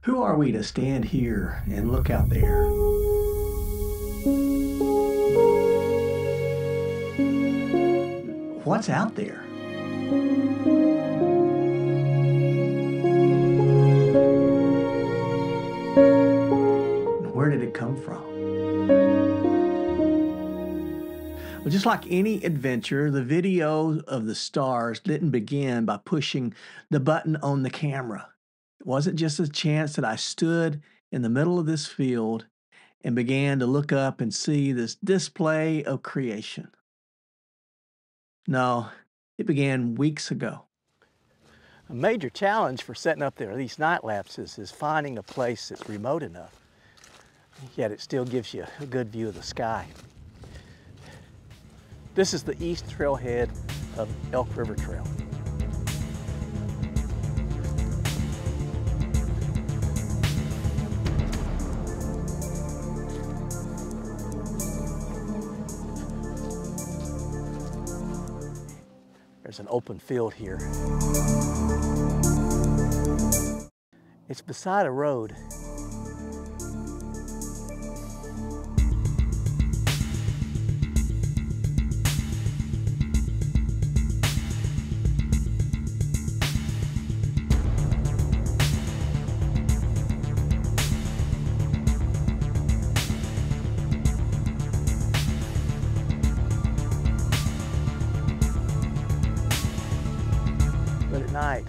Who are we to stand here and look out there? What's out there? Where did it come from? Well, just like any adventure, the video of the stars didn't begin by pushing the button on the camera. It wasn't just a chance that I stood in the middle of this field and began to look up and see this display of creation. No, it began weeks ago. A major challenge for setting up these night lapses is finding a place that's remote enough, yet it still gives you a good view of the sky. This is the east trailhead of Elk River Trail. There's an open field here. It's beside a road. But at night,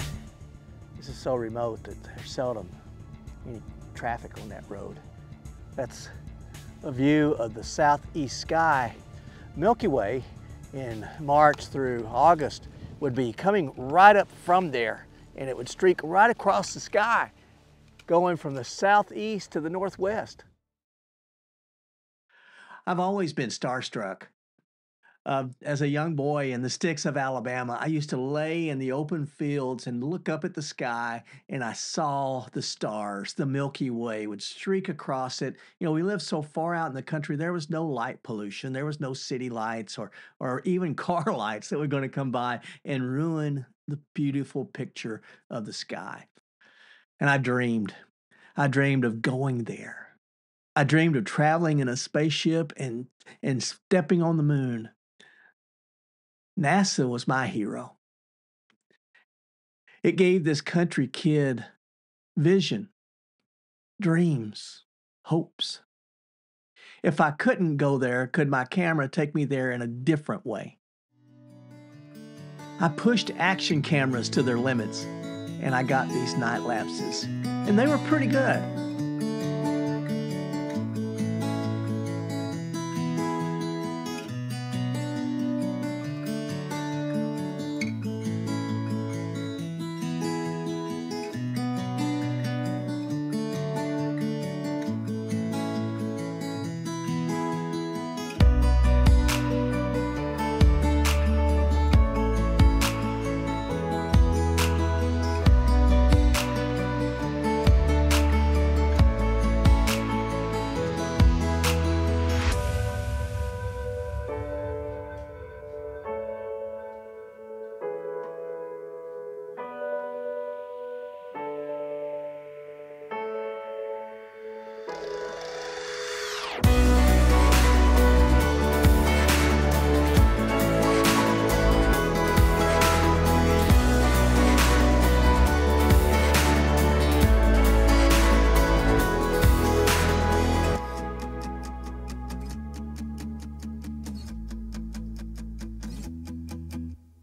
this is so remote that there's seldom any traffic on that road. That's a view of the southeast sky. Milky Way in March through August would be coming right up from there, and it would streak right across the sky, going from the southeast to the northwest. I've always been starstruck. As a young boy in the sticks of Alabama, I used to lay in the open fields and look up at the sky, and I saw the stars. The Milky Way would streak across it. You know, we lived so far out in the country, there was no light pollution. There was no city lights or even car lights that were going to come by and ruin the beautiful picture of the sky. And I dreamed of going there. I dreamed of traveling in a spaceship and stepping on the moon. NASA was my hero. It gave this country kid vision, dreams, hopes. If I couldn't go there, could my camera take me there in a different way? I pushed action cameras to their limits, and I got these night lapses, and they were pretty good.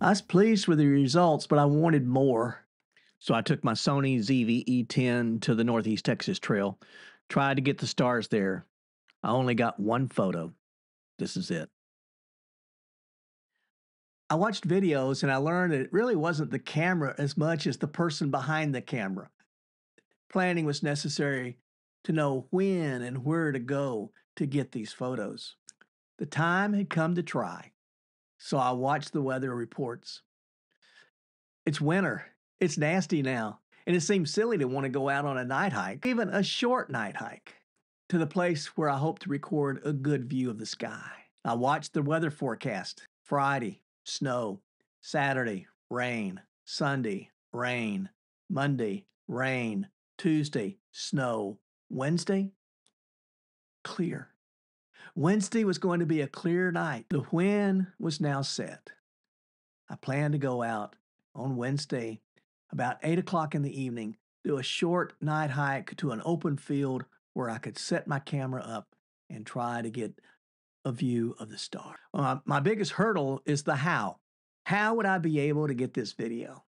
I was pleased with the results, but I wanted more. So I took my Sony ZV-E10 to the Northeast Texas Trail, tried to get the stars there. I only got one photo. This is it. I watched videos and I learned that it really wasn't the camera as much as the person behind the camera. Planning was necessary to know when and where to go to get these photos. The time had come to try. So I watched the weather reports. It's winter. It's nasty now. And it seems silly to want to go out on a night hike, even a short night hike, to the place where I hope to record a good view of the sky. I watched the weather forecast. Friday, snow. Saturday, rain. Sunday, rain. Monday, rain. Tuesday, snow. Wednesday, clear. Wednesday was going to be a clear night. The wind was now set. I planned to go out on Wednesday about 8 o'clock in the evening, do a short night hike to an open field where I could set my camera up and try to get a view of the star. My biggest hurdle is the how. How would I be able to get this video?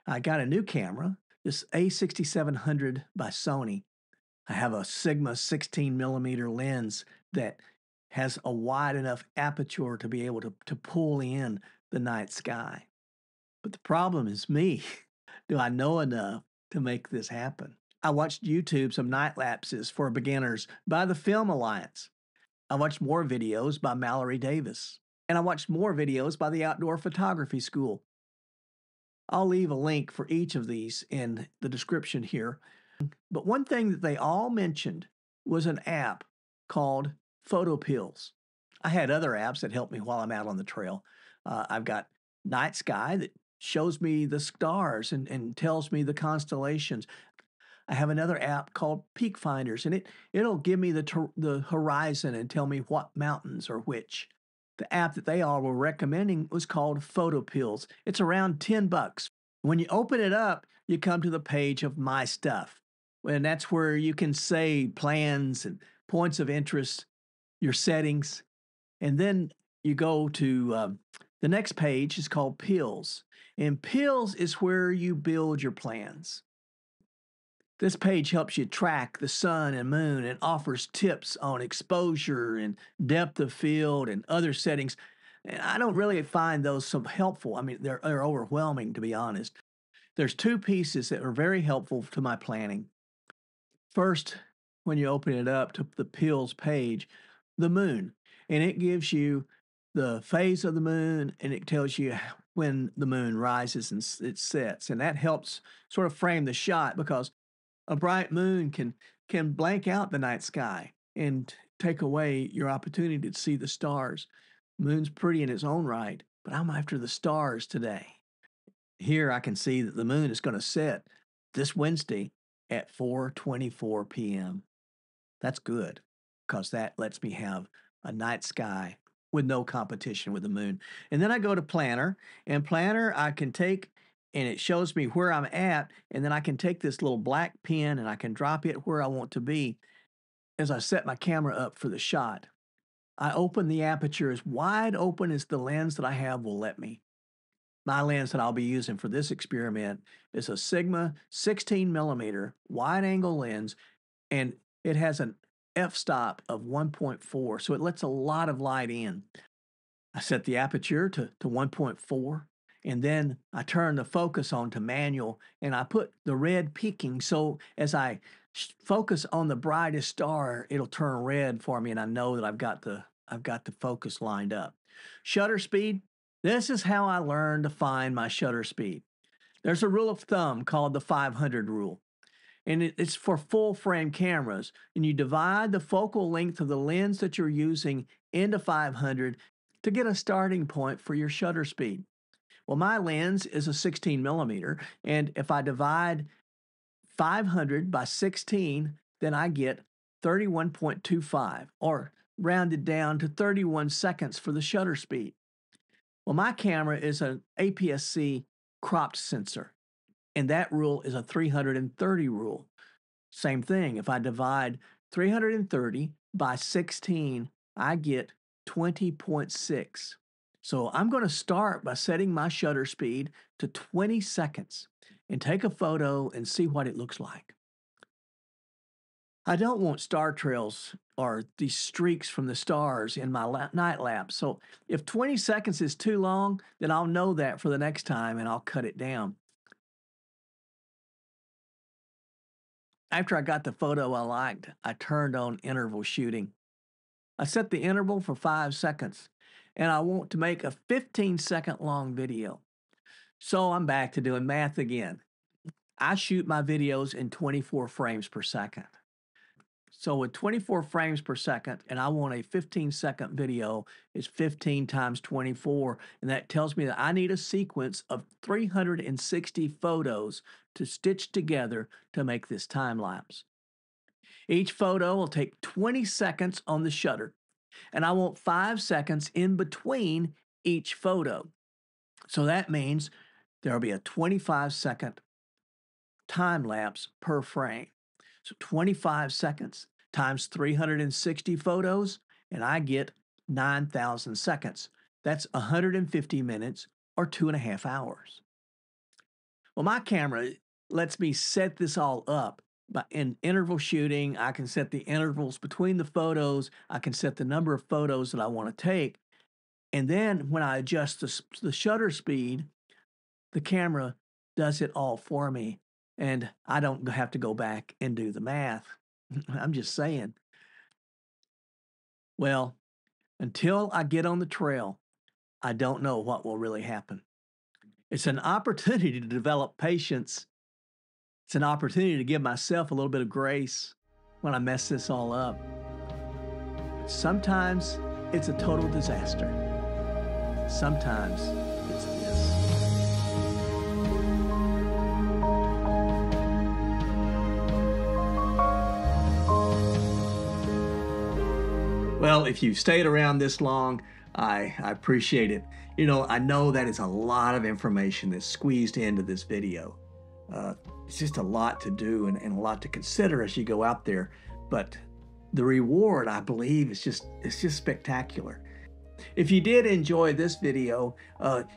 I got a new camera, this a6700 by Sony. I have a Sigma 16mm lens that has a wide enough aperture to be able to pull in the night sky. But the problem is me. Do I know enough to make this happen? I watched YouTube some night lapses for beginners by the Film Alliance. I watched more videos by Mallory Davis. And I watched more videos by the Outdoor Photography School. I'll leave a link for each of these in the description here. But one thing that they all mentioned was an app called PhotoPills. I had other apps that help me while I'm out on the trail. I've got Night Sky that shows me the stars and tells me the constellations. I have another app called Peak Finders, and it'll give me the horizon and tell me what mountains are which. The app that they all were recommending was called PhotoPills. It's around $10. When you open it up, you come to the page of My Stuff. And that's where you can say plans and points of interest, your settings. And then you go to the next page is called Pills. And Pills is where you build your plans. This page helps you track the sun and moon and offers tips on exposure and depth of field and other settings. And I don't really find those so helpful. I mean, they're overwhelming, to be honest. There's two pieces that are very helpful to my planning. First, when you open it up to the Pills page, the moon. And it gives you the phase of the moon, and it tells you when the moon rises and it sets. And that helps sort of frame the shot, because a bright moon can blank out the night sky and take away your opportunity to see the stars. Moon's pretty in its own right, but I'm after the stars today. Here I can see that the moon is going to set this Wednesday at 4:24 p.m. That's good, because that lets me have a night sky with no competition with the moon. And then I go to Planner, and Planner I can take, and it shows me where I'm at, and then I can take this little black pen and I can drop it where I want to be as I set my camera up for the shot. I open the aperture as wide open as the lens that I have will let me. My lens that I'll be using for this experiment is a Sigma 16mm wide-angle lens, and it has an f-stop of 1.4, so it lets a lot of light in. I set the aperture to 1.4, and then I turn the focus on to manual, and I put the red peaking, so as I focus on the brightest star, it'll turn red for me, and I know that I've got the focus lined up. Shutter speed. This is how I learned to find my shutter speed. There's a rule of thumb called the 500 rule, and it's for full frame cameras, and you divide the focal length of the lens that you're using into 500 to get a starting point for your shutter speed. Well, my lens is a 16mm, and if I divide 500 by 16, then I get 31.25, or rounded down to 31 seconds for the shutter speed. Well, my camera is an APS-C cropped sensor, and that rule is a 330 rule. Same thing, if I divide 330 by 16, I get 20.6. So I'm going to start by setting my shutter speed to 20 seconds and take a photo and see what it looks like. I don't want star trails or these streaks from the stars in my night lapse. So if 20 seconds is too long, then I'll know that for the next time and I'll cut it down. After I got the photo I liked, I turned on interval shooting. I set the interval for 5 seconds, and I want to make a 15-second long video. So I'm back to doing math again. I shoot my videos in 24 frames per second. So with 24 frames per second, and I want a 15-second video, it's 15 times 24, and that tells me that I need a sequence of 360 photos to stitch together to make this time lapse. Each photo will take 20 seconds on the shutter, and I want 5 seconds in between each photo. So that means there'll be a 25-second time lapse per frame. So 25 seconds times 360 photos, and I get 9,000 seconds. That's 150 minutes or 2.5 hours. Well, my camera lets me set this all up. But in interval shooting, I can set the intervals between the photos. I can set the number of photos that I want to take. And then when I adjust the shutter speed, the camera does it all for me. And I don't have to go back and do the math. I'm just saying. Well, until I get on the trail, I don't know what will really happen. It's an opportunity to develop patience. It's an opportunity to give myself a little bit of grace when I mess this all up. But sometimes it's a total disaster. Sometimes it's this. Well, if you've stayed around this long, I appreciate it. You know, I know that is a lot of information that's squeezed into this video. It's just a lot to do and a lot to consider as you go out there. But the reward, I believe, it's just spectacular. If you did enjoy this video,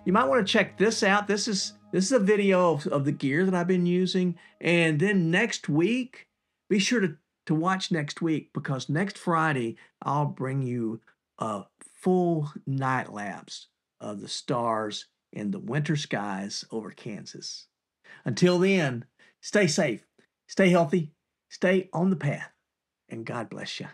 you might want to check this out. This is a video of the gear that I've been using. And then next week, be sure to watch next week, because next Friday, I'll bring you a full night lapse of the stars in the winter skies over Kansas. Until then, stay safe, stay healthy, stay on the path, and God bless you.